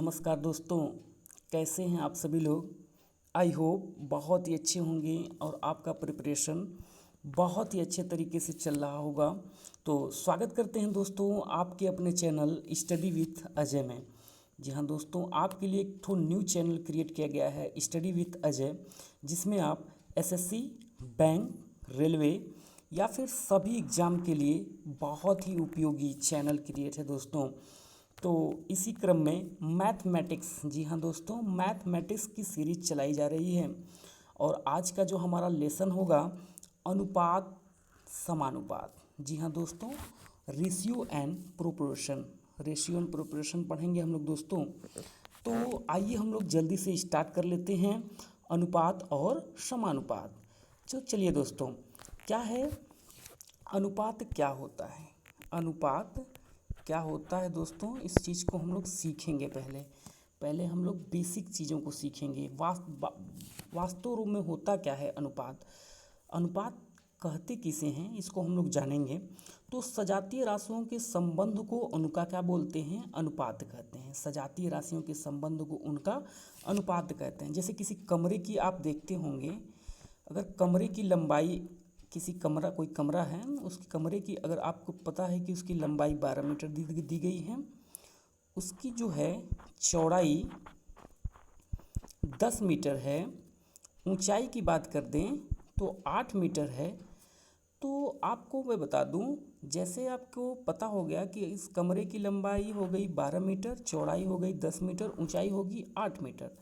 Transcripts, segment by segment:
नमस्कार दोस्तों, कैसे हैं आप सभी लोग। आई होप बहुत ही अच्छे होंगे और आपका प्रिपरेशन बहुत ही अच्छे तरीके से चल रहा होगा। तो स्वागत करते हैं दोस्तों आपके अपने चैनल स्टडी विथ अजय में। जी हाँ दोस्तों, आपके लिए एक ठो न्यू चैनल क्रिएट किया गया है स्टडी विथ अजय, जिसमें आप एसएससी, बैंक, रेलवे या फिर सभी एग्ज़ाम के लिए बहुत ही उपयोगी चैनल क्रिएट है दोस्तों। तो इसी क्रम में मैथमेटिक्स, जी हाँ दोस्तों, मैथमेटिक्स की सीरीज चलाई जा रही है और आज का जो हमारा लेसन होगा अनुपात समानुपात। जी हाँ दोस्तों, रेशियो एंड प्रोपोर्शन पढ़ेंगे हम लोग दोस्तों। तो आइए हम लोग जल्दी से स्टार्ट कर लेते हैं अनुपात और समानुपात। चलिए दोस्तों, क्या है अनुपात, क्या होता है अनुपात, क्या होता है दोस्तों, इस चीज़ को हम लोग सीखेंगे। पहले हम लोग बेसिक चीज़ों को सीखेंगे। वास्तव रूप में होता क्या है अनुपात, अनुपात कहते किसे हैं, इसको हम लोग जानेंगे। तो सजातीय राशियों के संबंध को उनका क्या बोलते हैं, अनुपात कहते हैं। सजातीय राशियों के संबंध को उनका अनुपात कहते हैं। जैसे किसी कमरे की आप देखते होंगे, अगर कमरे की लंबाई, कोई कमरा है, उसके कमरे की अगर आपको पता है कि उसकी लंबाई 12 मीटर दी गई है, उसकी जो है चौड़ाई 10 मीटर है, ऊंचाई की बात कर दें तो 8 मीटर है। तो आपको मैं बता दूं, जैसे आपको पता हो गया कि इस कमरे की लंबाई हो गई 12 मीटर, चौड़ाई हो गई 10 मीटर, ऊंचाई होगी 8 मीटर,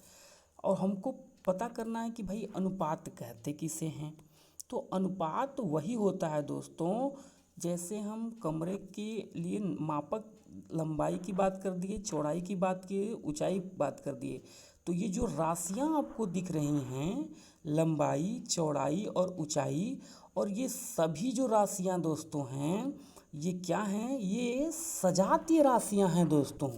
और हमको पता करना है कि भाई अनुपात कहते किसे हैं। तो अनुपात वही होता है दोस्तों, जैसे हम कमरे के लिए मापक लंबाई की बात कर दिए, चौड़ाई की बात किए, ऊंचाई बात कर दिए, तो ये जो राशियाँ आपको दिख रही हैं, लंबाई, चौड़ाई और ऊंचाई, और ये सभी जो राशियाँ दोस्तों हैं, ये क्या हैं, ये सजातीय राशियाँ हैं दोस्तों।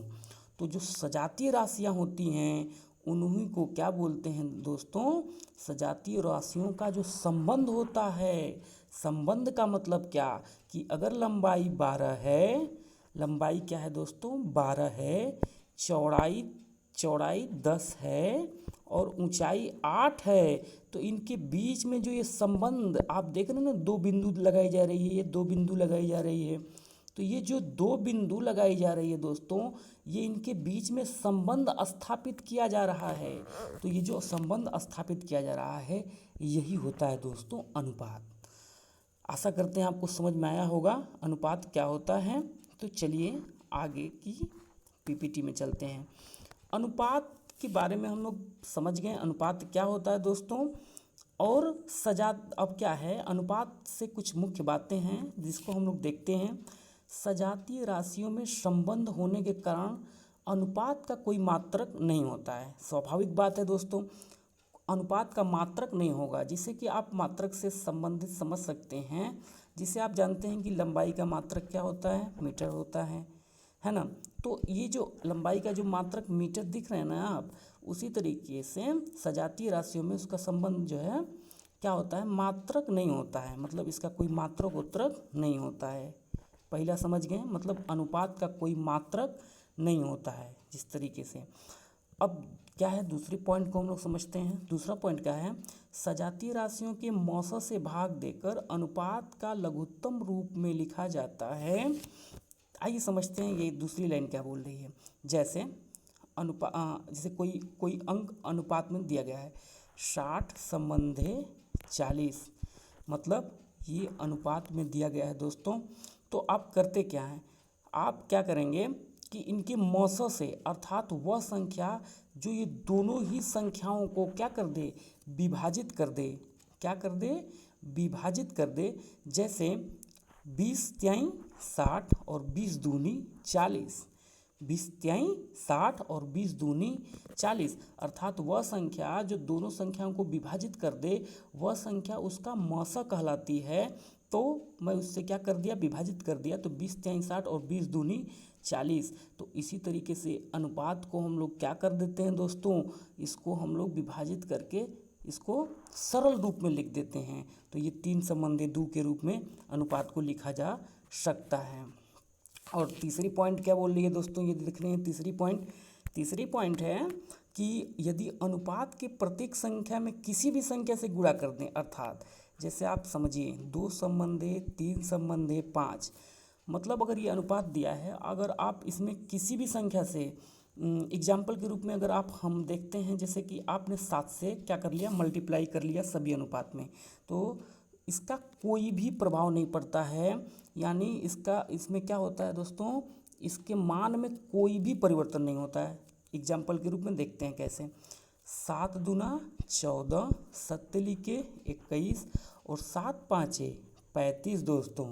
तो जो सजातीय राशियाँ होती हैं उन्हीं को क्या बोलते हैं दोस्तों, सजातीय राशियों का जो संबंध होता है, संबंध का मतलब क्या, कि अगर लंबाई 12 है, लंबाई क्या है दोस्तों 12 है, चौड़ाई चौड़ाई 10 है और ऊंचाई 8 है, तो इनके बीच में जो ये संबंध आप देख रहे हैं ना, दो बिंदु लगाई जा रही है, ये दो बिंदु लगाई जा रही है, तो ये जो दो बिंदु लगाई जा रही है दोस्तों, ये इनके बीच में संबंध स्थापित किया जा रहा है। तो ये जो संबंध स्थापित किया जा रहा है, यही होता है दोस्तों अनुपात। आशा करते हैं आपको समझ में आया होगा अनुपात क्या होता है। तो चलिए आगे की पीपीटी में चलते हैं। अनुपात के बारे में हम लोग समझ गए अनुपात क्या होता है दोस्तों। और अब क्या है, अनुपात से कुछ मुख्य बातें हैं जिसको हम लोग देखते हैं। सजातीय राशियों में संबंध होने के कारण अनुपात का कोई मात्रक नहीं होता है। स्वाभाविक बात है दोस्तों, अनुपात का मात्रक नहीं होगा, जिसे कि आप मात्रक से संबंधित समझ सकते हैं। जिसे आप जानते हैं कि लंबाई का मात्रक क्या होता है, मीटर होता है ना। तो ये जो लंबाई का जो मात्रक मीटर दिख रहे हैं ना आप, उसी तरीके से सजातीय राशियों में उसका संबंध जो है क्या होता है, मात्रक नहीं होता है। मतलब इसका कोई मात्रक उत्तरक नहीं होता है। पहला समझ गए, मतलब अनुपात का कोई मात्रक नहीं होता है जिस तरीके से। अब क्या है, दूसरी पॉइंट को हम लोग समझते हैं। दूसरा पॉइंट क्या है, सजातीय राशियों के मौसा से भाग देकर अनुपात का लघुत्तम रूप में लिखा जाता है। आइए समझते हैं ये दूसरी लाइन क्या बोल रही है। जैसे जैसे कोई अंक अनुपात में दिया गया है 60 संबंधे 40, मतलब ये अनुपात में दिया गया है दोस्तों। तो आप करते क्या हैं, आप क्या करेंगे कि इनके मौसा से, अर्थात वह संख्या जो ये दोनों ही संख्याओं को क्या कर दे, विभाजित कर दे। क्या कर दे, विभाजित कर दे। जैसे 20 तिहाई 60 और 20 दूनी 40, 20 तिहाई 60 और 20 दूनी 40, अर्थात वह संख्या जो दोनों संख्याओं को विभाजित कर दे, वह संख्या उसका मौसा कहलाती है। तो मैं उससे क्या कर दिया, विभाजित कर दिया, तो 20 तिहाई 60 और 20 दूनी 40। तो इसी तरीके से अनुपात को हम लोग क्या कर देते हैं दोस्तों, इसको हम लोग विभाजित करके इसको सरल रूप में लिख देते हैं। तो ये 3 संबंधे 2 के रूप में अनुपात को लिखा जा सकता है। और तीसरी पॉइंट क्या बोल रही है दोस्तों, ये देख रहे हैं तीसरी पॉइंट, तीसरी पॉइंट है कि यदि अनुपात के प्रत्येक संख्या में किसी भी संख्या से गुणा कर दें, अर्थात जैसे आप समझिए 2 संबंधे 3 संबंधे 5, मतलब अगर ये अनुपात दिया है, अगर आप इसमें किसी भी संख्या से एग्जाम्पल के रूप में अगर आप हम देखते हैं जैसे कि आपने 7 से क्या कर लिया, मल्टीप्लाई कर लिया सभी अनुपात में, तो इसका कोई भी प्रभाव नहीं पड़ता है। यानी इसमें क्या होता है दोस्तों, इसके मान में कोई भी परिवर्तन नहीं होता है। एग्जाम्पल के रूप में देखते हैं कैसे। 7 दूना 14, 7 लिखे 21 और 7 पाँचे 35 दोस्तों।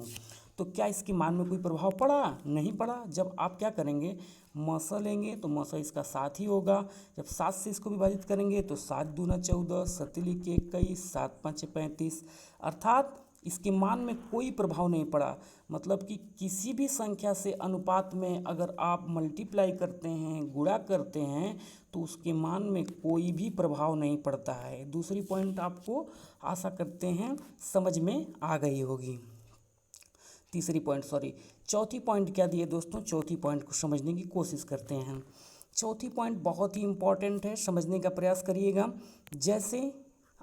तो क्या इसके मान में कोई प्रभाव पड़ा? नहीं पड़ा। जब आप क्या करेंगे, मसा लेंगे तो मसा इसका 7 ही होगा। जब 7 से इसको विभाजित करेंगे तो 7 दूना 14, 7 लिखे 21, 7 पाँचे 35, अर्थात इसके मान में कोई प्रभाव नहीं पड़ा। मतलब कि किसी भी संख्या से अनुपात में अगर आप मल्टीप्लाई करते हैं, गुणा करते हैं, तो उसके मान में कोई भी प्रभाव नहीं पड़ता है। दूसरी पॉइंट आपको आशा करते हैं समझ में आ गई होगी। चौथी पॉइंट क्या दिए दोस्तों, चौथी पॉइंट को समझने की कोशिश करते हैं। चौथी पॉइंट बहुत ही इम्पॉर्टेंट है, समझने का प्रयास करिएगा। जैसे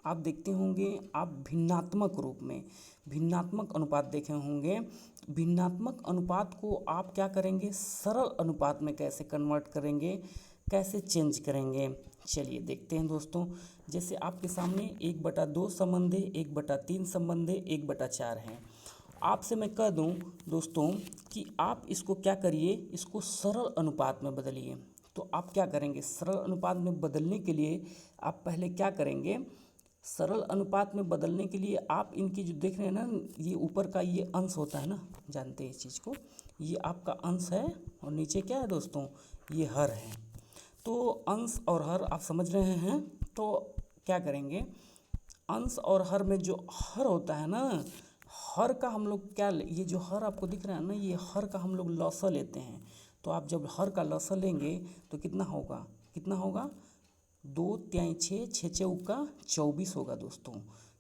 आप देखते होंगे, आप भिन्नात्मक रूप में भिन्नात्मक अनुपात देखे होंगे। भिन्नात्मक अनुपात को आप क्या करेंगे, सरल अनुपात में कैसे कन्वर्ट करेंगे, कैसे चेंज करेंगे, चलिए देखते हैं दोस्तों। जैसे आपके सामने 1/2 संबंधे, 1/3 संबंधे, 1/4 हैं। आपसे मैं कह दूं दोस्तों कि आप इसको क्या करिए, इसको सरल अनुपात में बदलिए। तो आप क्या करेंगे, सरल अनुपात में बदलने के लिए आप पहले क्या करेंगे, सरल अनुपात में बदलने के लिए आप इनकी जो देख रहे हैं ना, ये ऊपर का ये अंश होता है ना, जानते हैं इस चीज़ को, ये आपका अंश है और नीचे क्या है दोस्तों, ये हर है। तो अंश और हर आप समझ रहे हैं। तो क्या करेंगे, अंश और हर में जो हर होता है ना, हर का हम लोग क्या, ये जो हर आपको दिख रहा है ना, ये हर का हम लोग लसा लेते हैं। तो आप जब हर का लसा लेंगे तो कितना होगा, 2 3 6, 6 चौका 24 होगा दोस्तों,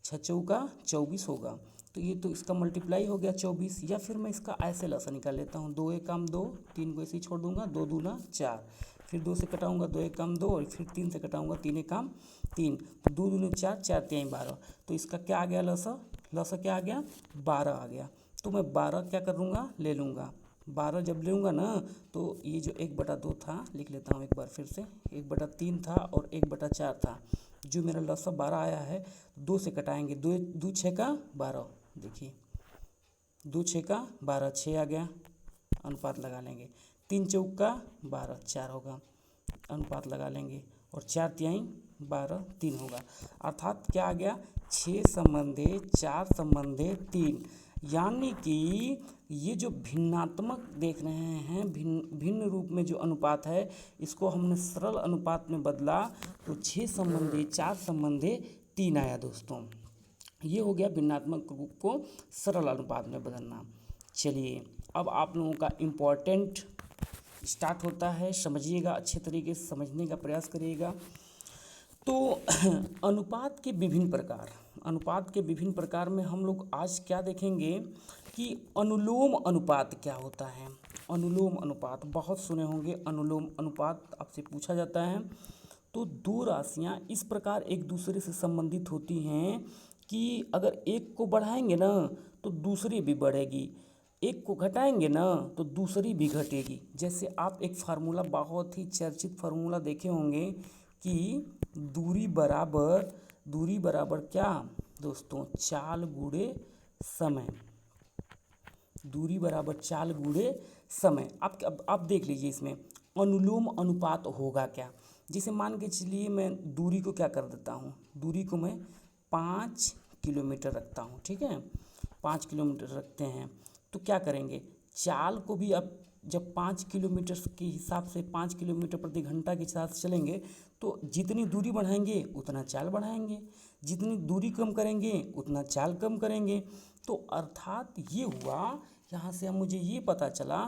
6 चौका 24 होगा। तो ये तो इसका मल्टीप्लाई हो गया 24। या फिर मैं इसका ऐसे लसा निकाल लेता हूँ, 2 एक काम 2, 3 को ऐसे ही छोड़ दूंगा, 2 दूना 4, फिर 2 से कटाऊंगा 2 एक काम 2, और फिर 3 से कटाऊंगा 3 एक काम 3, तो 2 दूनी 4, 4 3 12। तो इसका क्या आ गया, लसा क्या आ गया, 12 आ गया। तो मैं 12 क्या करूँगा, ले लूँगा। 12 जब लूँगा ना, तो ये जो 1/2 था, लिख लेता हूँ एक बार फिर से, 1/3 था और 1/4 था। जो मेरा लसा 12 आया है, 2 से कटाएंगे, 2 6 का 12, देखिए 2 6 का 12, 6 आ गया, अनुपात लगा लेंगे। 3 चौका 12, 4 होगा, अनुपात लगा लेंगे, और 4 तिहाई 12, 3 होगा। अर्थात क्या आ गया, 6 संबंधे 4 संबंधे 3। यानी कि ये जो भिन्नात्मक देख रहे हैं, भिन्न रूप में जो अनुपात है, इसको हमने सरल अनुपात में बदला तो 6 संबंधे 4 संबंधे 3 आया दोस्तों। ये हो गया भिन्नात्मक रूप को सरल अनुपात में बदलना। चलिए अब आप लोगों का इम्पोर्टेंट स्टार्ट होता है, समझिएगा, अच्छे तरीके से समझने का प्रयास करिएगा। तो अनुपात के विभिन्न प्रकार में हम लोग आज क्या देखेंगे कि अनुलोम अनुपात क्या होता है। अनुलोम अनुपात बहुत सुने होंगे, अनुलोम अनुपात आपसे पूछा जाता है। तो दो राशियां इस प्रकार एक दूसरे से संबंधित होती हैं कि अगर एक को बढ़ाएंगे ना तो दूसरी भी बढ़ेगी, एक को घटाएंगे ना तो दूसरी भी घटेगी। जैसे आप एक फार्मूला, बहुत ही चर्चित फार्मूला देखे होंगे कि दूरी बराबर क्या दोस्तों, चाल गुणे समय। दूरी बराबर चाल गुणे समय। आप देख लीजिए इसमें अनुलोम अनुपात होगा क्या। जैसे मान के चलिए मैं दूरी को क्या कर देता हूँ, दूरी को मैं 5 किलोमीटर रखता हूँ, ठीक है, 5 किलोमीटर रखते हैं। तो क्या करेंगे, चाल को भी अब जब 5 किलोमीटर के हिसाब से 5 किलोमीटर प्रति घंटा के हिसाब से चलेंगे, तो जितनी दूरी बढ़ाएंगे उतना चाल बढ़ाएंगे, जितनी दूरी कम करेंगे उतना चाल कम करेंगे। तो अर्थात ये हुआ, यहाँ से अब मुझे ये पता चला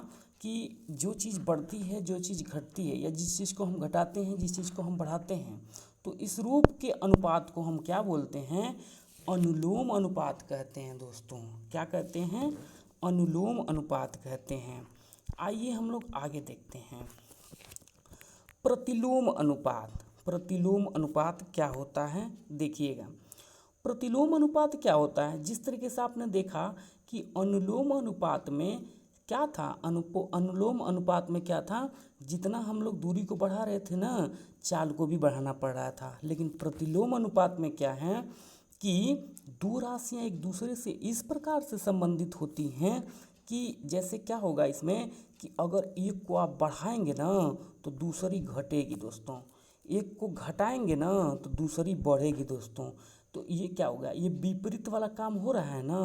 कि जो चीज़ बढ़ती है, जो चीज़ घटती है, या जिस चीज़ को हम घटाते हैं, जिस चीज़ को हम बढ़ाते हैं, तो इस रूप के अनुपात को हम क्या बोलते हैं, अनुलोम अनुपात कहते हैं दोस्तों। क्या कहते हैं, अनुलोम अनुपात कहते हैं। आइए हम लोग आगे देखते हैं। प्रतिलोम अनुपात। प्रतिलोम अनुपात क्या होता है देखिएगा। प्रतिलोम अनुपात क्या होता है, जिस तरीके से आपने देखा कि अनुलोम अनुपात में क्या था, अनुलोम अनुपात में क्या था, जितना हम लोग दूरी को बढ़ा रहे थे ना, चाल को भी बढ़ाना पड़ रहा था। लेकिन प्रतिलोम अनुपात में क्या है कि दो राशियाँ एक दूसरे से इस प्रकार से संबंधित होती हैं कि जैसे क्या होगा इसमें कि अगर एक को आप बढ़ाएंगे ना तो दूसरी घटेगी दोस्तों, एक को घटाएंगे ना तो दूसरी बढ़ेगी दोस्तों। तो ये क्या होगा, ये विपरीत वाला काम हो रहा है ना।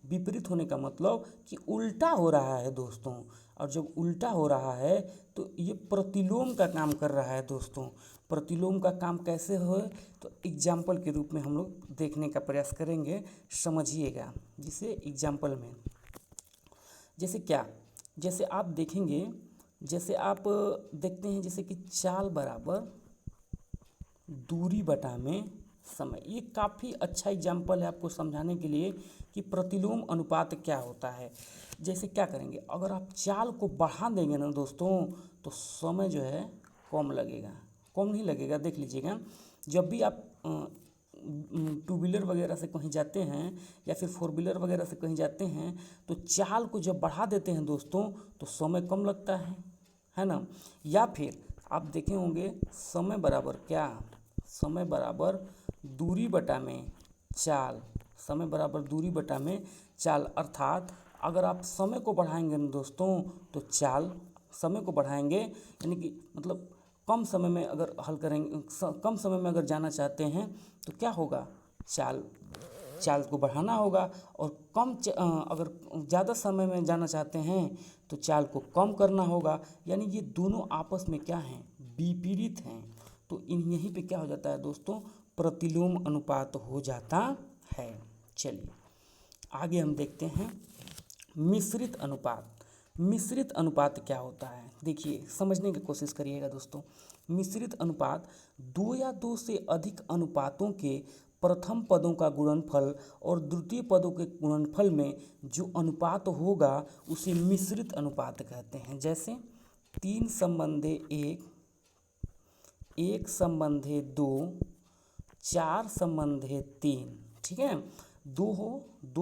विपरीत होने का मतलब कि उल्टा हो रहा है दोस्तों, और जब उल्टा हो रहा है तो ये प्रतिलोम का काम कर रहा है दोस्तों। प्रतिलोम का काम कैसे हो, तो एग्जाम्पल के रूप में हम लोग देखने का प्रयास करेंगे, समझिएगा। जिसे एग्जाम्पल में जैसे क्या, जैसे आप देखेंगे, जैसे आप देखते हैं जैसे कि चाल बराबर दूरी बटा में समय। ये काफ़ी अच्छा एग्जाम्पल है आपको समझाने के लिए कि प्रतिलोम अनुपात क्या होता है। जैसे क्या करेंगे, अगर आप चाल को बढ़ा देंगे ना दोस्तों तो समय जो है कम लगेगा, कम नहीं लगेगा। देख लीजिएगा, जब भी आप टू व्हीलर वगैरह से कहीं जाते हैं या फिर फोर व्हीलर वगैरह से कहीं जाते हैं तो चाल को जब बढ़ा देते हैं दोस्तों तो समय कम लगता है ना। या फिर आप देखे होंगे समय बराबर क्या, समय बराबर दूरी बटा में चाल, समय बराबर दूरी बटा में चाल। अर्थात अगर आप समय को बढ़ाएंगे ना दोस्तों तो चाल, समय को बढ़ाएंगे यानी कि मतलब कम समय में अगर हल करेंगे, कम समय में अगर जाना चाहते हैं तो क्या होगा, चाल को बढ़ाना होगा। और अगर ज़्यादा समय में जाना चाहते हैं तो चाल को कम करना होगा। यानी ये दोनों आपस में क्या हैं, विपरीत हैं। तो यहीं पे क्या हो जाता है दोस्तों, प्रतिलोम अनुपात हो जाता है। चलिए आगे हम देखते हैं मिश्रित अनुपात। मिश्रित अनुपात क्या होता है, देखिए समझने की कोशिश करिएगा दोस्तों। मिश्रित अनुपात दो या दो से अधिक अनुपातों के प्रथम पदों का गुणनफल और द्वितीय पदों के गुणनफल में जो अनुपात होगा उसे मिश्रित अनुपात कहते हैं। जैसे 3 संबंधे 1, 1 संबंधे 2, 4 संबंधे 3, ठीक है। दो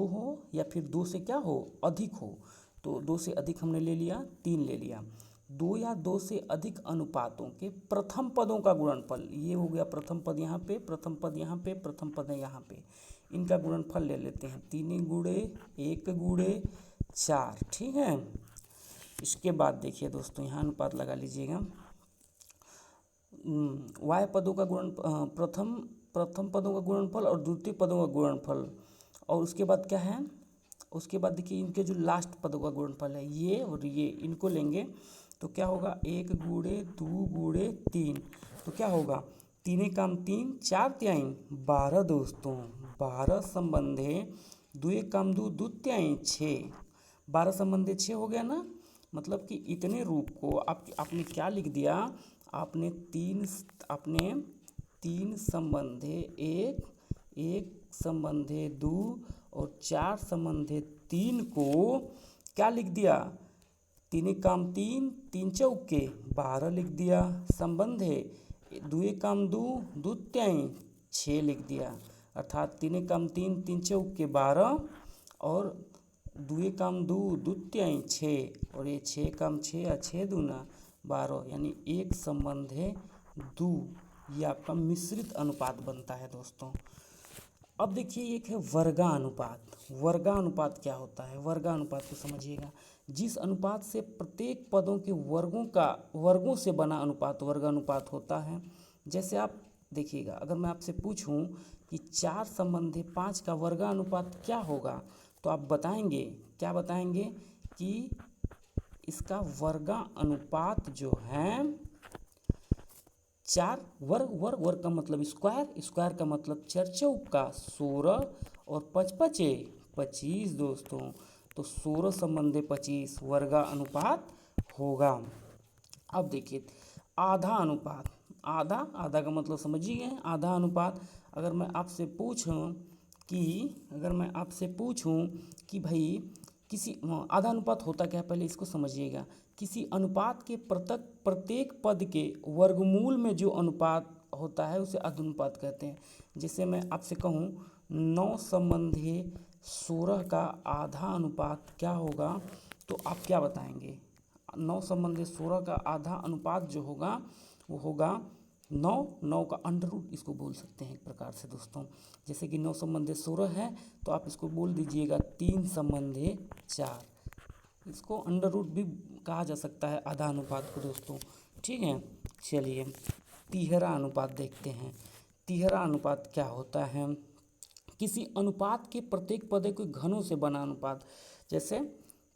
हो या फिर दो से क्या हो, अधिक हो, तो दो से अधिक हमने ले लिया, 3 ले लिया। दो या दो से अधिक अनुपातों के प्रथम पदों का गुणनफल, ये हो गया प्रथम पद यहाँ पे, प्रथम पद यहाँ पे, प्रथम पद यहाँ पे, इनका गुणनफल ले लेते हैं 3 गुणे 1 गुणे 4, ठीक है। इसके बाद देखिए दोस्तों यहाँ अनुपात लगा लीजिएगा, y पदों का गुणन, प्रथम पदों का गुणनफल और द्वितीय पदों का गुणनफल, और उसके बाद क्या है, उसके बाद देखिए इनके जो लास्ट पदों का गुणनफल है ये और ये, इनको लेंगे तो क्या होगा 1 गुणे 2 गुणे 3, तो क्या होगा 3 काम 3, 4 त्याई 12 दोस्तों। 12 संबंधे 2 काम 2, 2 त्याई 6, 12 संबंधे 6 हो गया ना। मतलब कि इतने रूप को आपने क्या लिख दिया, आपने तीन संबंधे 1, 1 संबंधे 2 और 4 संबंधे 3 को क्या लिख दिया, 3 काम 3, 3 चौके 12 लिख दिया। संबंधे 2 काम 2, 2 त्याई 6 लिख दिया। अर्थात 3 काम 3, 3 चौके 12 और 2 काम 2, 2 त्याई 6, और ये 6 काम 6 या 6 दूना 12, यानी 1 संबंधे 2, ये आपका मिश्रित अनुपात बनता है दोस्तों। अब देखिए एक है वर्गानुपात। वर्गानुपात क्या होता है, वर्गानुपात को समझिएगा। जिस अनुपात से प्रत्येक पदों के वर्गों से बना अनुपात वर्गानुपात होता है। जैसे आप देखिएगा, अगर मैं आपसे पूछूं कि 4 संबंधे 5 का वर्गानुपात क्या होगा तो आप बताएंगे, क्या बताएंगे कि इसका वर्गानुपात जो है 4 वर्ग का मतलब स्क्वायर का मतलब 4 चौका 16 और 5 पचे 25 दोस्तों। तो 16 संबंधे 25 वर्गा अनुपात होगा। अब देखिए आधा अनुपात, आधा का मतलब समझिए, आधा अनुपात। अगर मैं आपसे पूछूं कि भाई किसी आधा अनुपात होता क्या है, पहले इसको समझिएगा किसी अनुपात के प्रत्येक पद के वर्गमूल में जो अनुपात होता है उसे अदनुपात कहते हैं। जैसे मैं आपसे कहूँ 9 संबंधी 16 का आधा अनुपात क्या होगा, तो आप क्या बताएंगे? 9 संबंधी 16 का आधा अनुपात जो होगा वो होगा 9 का अंडर रूट इसको बोल सकते हैं एक प्रकार से दोस्तों। जैसे कि 9 संबंधी 16 है तो आप इसको बोल दीजिएगा 3 संबंधी 4। इसको अंडर रूट भी कहा जा सकता है आधा अनुपात को दोस्तों। ठीक है, चलिए तिहरा अनुपात देखते हैं। तिहरा अनुपात क्या होता है? किसी अनुपात के प्रत्येक पद के घनों से बना अनुपात, जैसे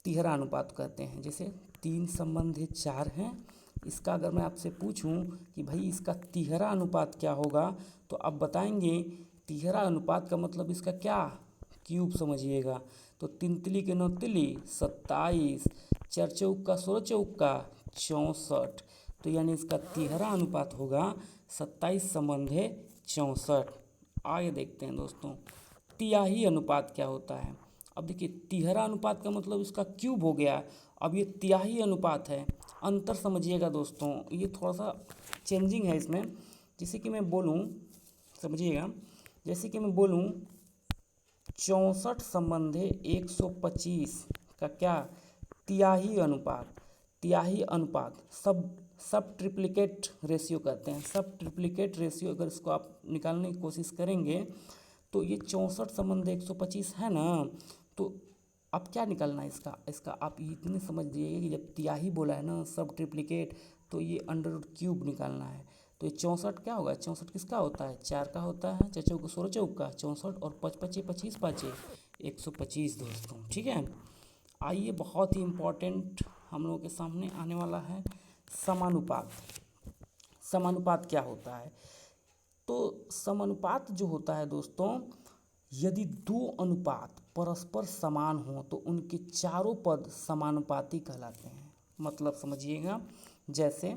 तिहरा अनुपात कहते हैं। जैसे 3 संबंधी 4 हैं, इसका अगर मैं आपसे पूछूं कि भाई इसका तिहरा अनुपात क्या होगा, तो आप बताएंगे तिहरा अनुपात का मतलब इसका क्या, क्यूब समझिएगा। तो 3 तिली के 9 तिली 27, 4 चौका 16 चौका 64, तो यानी इसका तिहरा अनुपात होगा 27 संबंधी 64। आगे देखते हैं दोस्तों तिहाई अनुपात क्या होता है। अब देखिए तिहरा अनुपात का मतलब इसका क्यूब हो गया, अब ये तिहाई अनुपात है। अंतर समझिएगा दोस्तों, ये थोड़ा सा चेंजिंग है इसमें। जैसे कि मैं बोलूँ, समझिएगा, जैसे कि मैं बोलूँ 64 संबंधी 125 का क्या, तिहाई अनुपात। तिहाई अनुपात सब ट्रिप्लिकेट रेशियो कहते हैं। सब ट्रिप्लिकेट रेशियो अगर इसको आप निकालने की कोशिश करेंगे तो ये 64 संबंधी 125 है ना, तो अब क्या निकालना है इसका आप इतने समझ लीजिए कि जब तिहाई बोला है ना सब ट्रिप्लिकेट, तो ये अंडर रूट क्यूब निकालना है। तो ये 64 क्या होगा, 64 किसका होता है, 4 का होता है, 4 चौका 16 चौका 64 और 5 पचे 25 पाँचे 125 दोस्तों। ठीक है, आइए बहुत ही इम्पोर्टेंट हम लोगों के सामने आने वाला है समानुपात। समानुपात क्या होता है? तो समानुपात जो होता है दोस्तों, यदि दो अनुपात परस्पर समान हो तो उनके चारों पद समानुपाती कहलाते हैं। मतलब समझिएगा, जैसे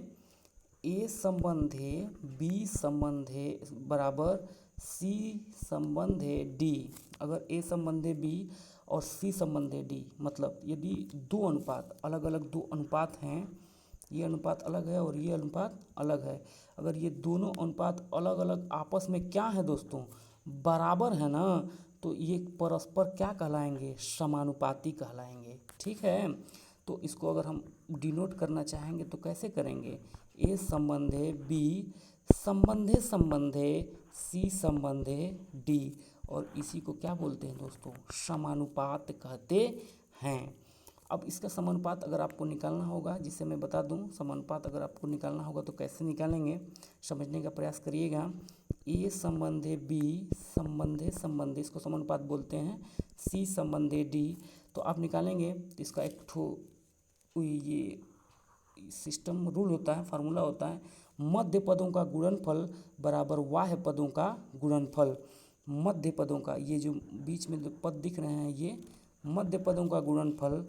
ए संबंधे बी संबंधे बराबर सी संबंधे डी। अगर ए संबंधे बी और सी संबंधे डी, मतलब यदि दो अनुपात अलग अलग दो अनुपात हैं, ये अनुपात अलग है और ये अनुपात अलग है, अगर ये दोनों अनुपात अलग अलग आपस में क्या है दोस्तों, बराबर है ना, तो ये परस्पर क्या कहलाएंगे, समानुपाती कहलाएंगे। ठीक है, तो इसको अगर हम डिनोट करना चाहेंगे तो कैसे करेंगे, ए संबंधे बी संबंधे संबंधे सी संबंधे डी, और इसी को क्या बोलते हैं दोस्तों, समानुपात कहते हैं। अब इसका समानुपात अगर आपको निकालना होगा, जिसे मैं बता दूं, समानुपात अगर आपको निकालना होगा तो कैसे निकालेंगे, समझने का प्रयास करिएगा। ए संबंधे बी संबंधे संबंधे, इसको समानुपात बोलते हैं, सी संबंधे डी, तो आप निकालेंगे तो इसका एक ठो ये सिस्टम रूल होता है, फार्मूला होता है, मध्य पदों का गुणनफल बराबर बाह्य पदों का गुणनफल। मध्य पदों का, ये जो बीच में जो पद दिख रहे हैं ये मध्य पदों का गुणनफल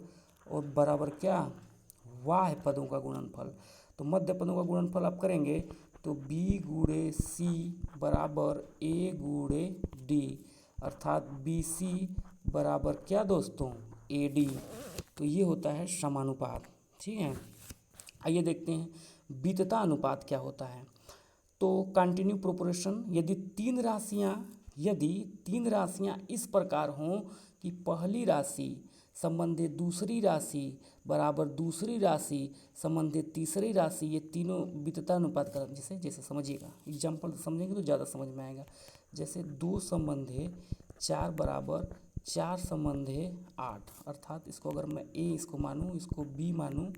और बराबर क्या, बाह्य पदों का गुणनफल। तो मध्य पदों का गुणनफल आप करेंगे तो बी गुणे सी बराबर ए गुणे डी, अर्थात बी सी बराबर क्या दोस्तों, ए डी। तो ये होता है समानुपात। ठीक है, आइए देखते हैं बीतता अनुपात क्या होता है। तो कंटिन्यू प्रोपोर्शन, यदि तीन राशियां इस प्रकार हों कि पहली राशि संबंधित दूसरी राशि बराबर दूसरी राशि संबंधित तीसरी राशि, ये तीनों बीतता अनुपात का, जैसे समझिएगा, एग्जाम्पल समझेंगे तो ज़्यादा समझ में आएगा। जैसे 2 संबंधे 4 बराबर 4 संबंधे 8, अर्थात इसको अगर मैं ए इसको मानूँ, इसको बी मानूँ,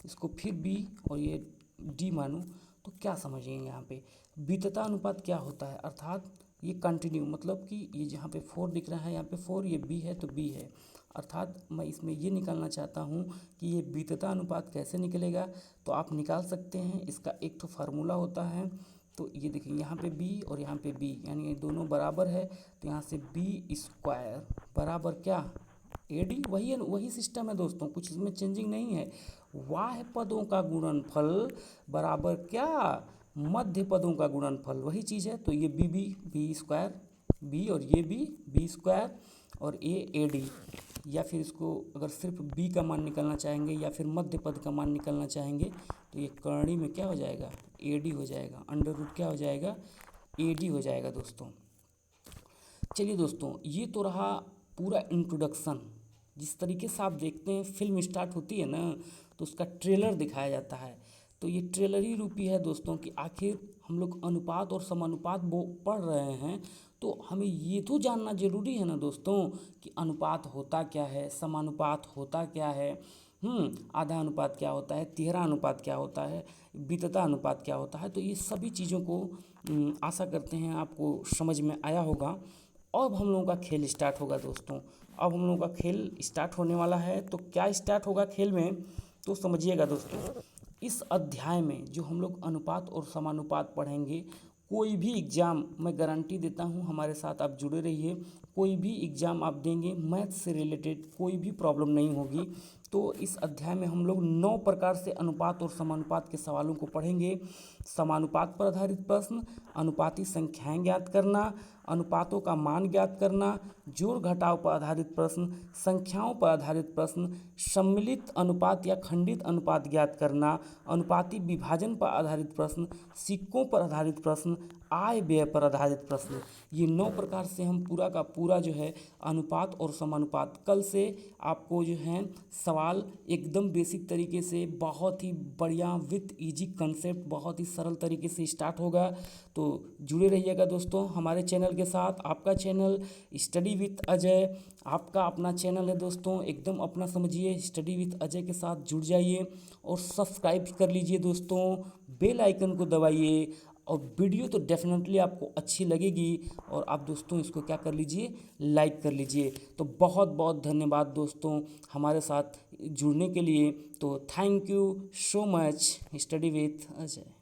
इसको फिर बी और ये डी मानूँ, तो क्या समझेंगे यहाँ पे बीतता अनुपात क्या होता है, अर्थात ये कंटिन्यू, मतलब कि ये जहाँ पे 4 दिख रहा है यहाँ पे 4, ये बी है तो बी है, अर्थात मैं इसमें ये निकालना चाहता हूँ कि ये बीतता अनुपात कैसे निकलेगा। तो आप निकाल सकते हैं, इसका एक तो फार्मूला होता है। तो ये देखिए यहाँ पे बी और यहाँ पे बी, यानी ये दोनों बराबर है, तो यहाँ से बी स्क्वायर बराबर क्या, ए डी। वही सिस्टम है दोस्तों, कुछ इसमें चेंजिंग नहीं है। बाह्य पदों का गुणनफल बराबर क्या, मध्य पदों का गुणनफल, वही चीज़ है। तो ये बी स्क्वायर बी और ये बी स्क्वायर और ए डी। या फिर इसको अगर सिर्फ बी का मान निकालना चाहेंगे या फिर मध्य पद का मान निकालना चाहेंगे तो ये करणी में क्या हो जाएगा, एडी हो जाएगा, अंडर रूट क्या हो जाएगा, एडी हो जाएगा दोस्तों। चलिए दोस्तों, ये तो रहा पूरा इंट्रोडक्शन। जिस तरीके से आप देखते हैं फिल्म स्टार्ट होती है ना तो उसका ट्रेलर दिखाया जाता है, तो ये ट्रेलर ही रूपी है दोस्तों कि आखिर हम लोग अनुपात और समानुपात वो पढ़ रहे हैं तो हमें ये तो जानना ज़रूरी है ना दोस्तों कि अनुपात होता क्या है, समानुपात होता क्या है, आधा अनुपात क्या होता है, तिहरा अनुपात क्या होता है, वितता अनुपात क्या होता है। तो ये सभी चीज़ों को आशा करते हैं आपको समझ में आया होगा। अब हम लोगों का खेल स्टार्ट होगा दोस्तों। अब हम लोगों का खेल स्टार्ट होने वाला है, तो क्या स्टार्ट होगा खेल में तो समझिएगा दोस्तों। इस अध्याय में जो हम लोग अनुपात और समानुपात पढ़ेंगे, कोई भी एग्ज़ाम मैं गारंटी देता हूँ, हमारे साथ आप जुड़े रहिए, कोई भी एग्ज़ाम आप देंगे मैथ से रिलेटेड कोई भी प्रॉब्लम नहीं होगी। तो इस अध्याय में हम लोग 9 प्रकार से अनुपात और समानुपात के सवालों को पढ़ेंगे। समानुपात पर आधारित प्रश्न, अनुपाती संख्याएं ज्ञात करना, अनुपातों का मान ज्ञात करना, जोड़ घटाव पर आधारित प्रश्न, संख्याओं पर आधारित प्रश्न, सम्मिलित अनुपात या खंडित अनुपात ज्ञात करना, अनुपाती विभाजन पर आधारित प्रश्न, सिक्कों पर आधारित प्रश्न, आय व्यय पर आधारित प्रश्न। ये 9 प्रकार से हम पूरा का पूरा जो है अनुपात और समानुपात, कल से आपको जो है सवाल एकदम बेसिक तरीके से बहुत ही बढ़िया विथ इजी कंसेप्ट बहुत ही सरल तरीके से स्टार्ट होगा। तो जुड़े रहिएगा दोस्तों हमारे चैनल के साथ। आपका चैनल स्टडी विथ अजय, आपका अपना चैनल है दोस्तों, एकदम अपना समझिए। स्टडी विथ अजय के साथ जुड़ जाइए और सब्सक्राइब कर लीजिए दोस्तों, बेल आइकन को दबाइए। और वीडियो तो डेफिनेटली आपको अच्छी लगेगी और आप दोस्तों इसको क्या कर लीजिए, लाइक कर लीजिए। तो बहुत बहुत धन्यवाद दोस्तों हमारे साथ जुड़ने के लिए। तो thank you so much. Study with Ajay.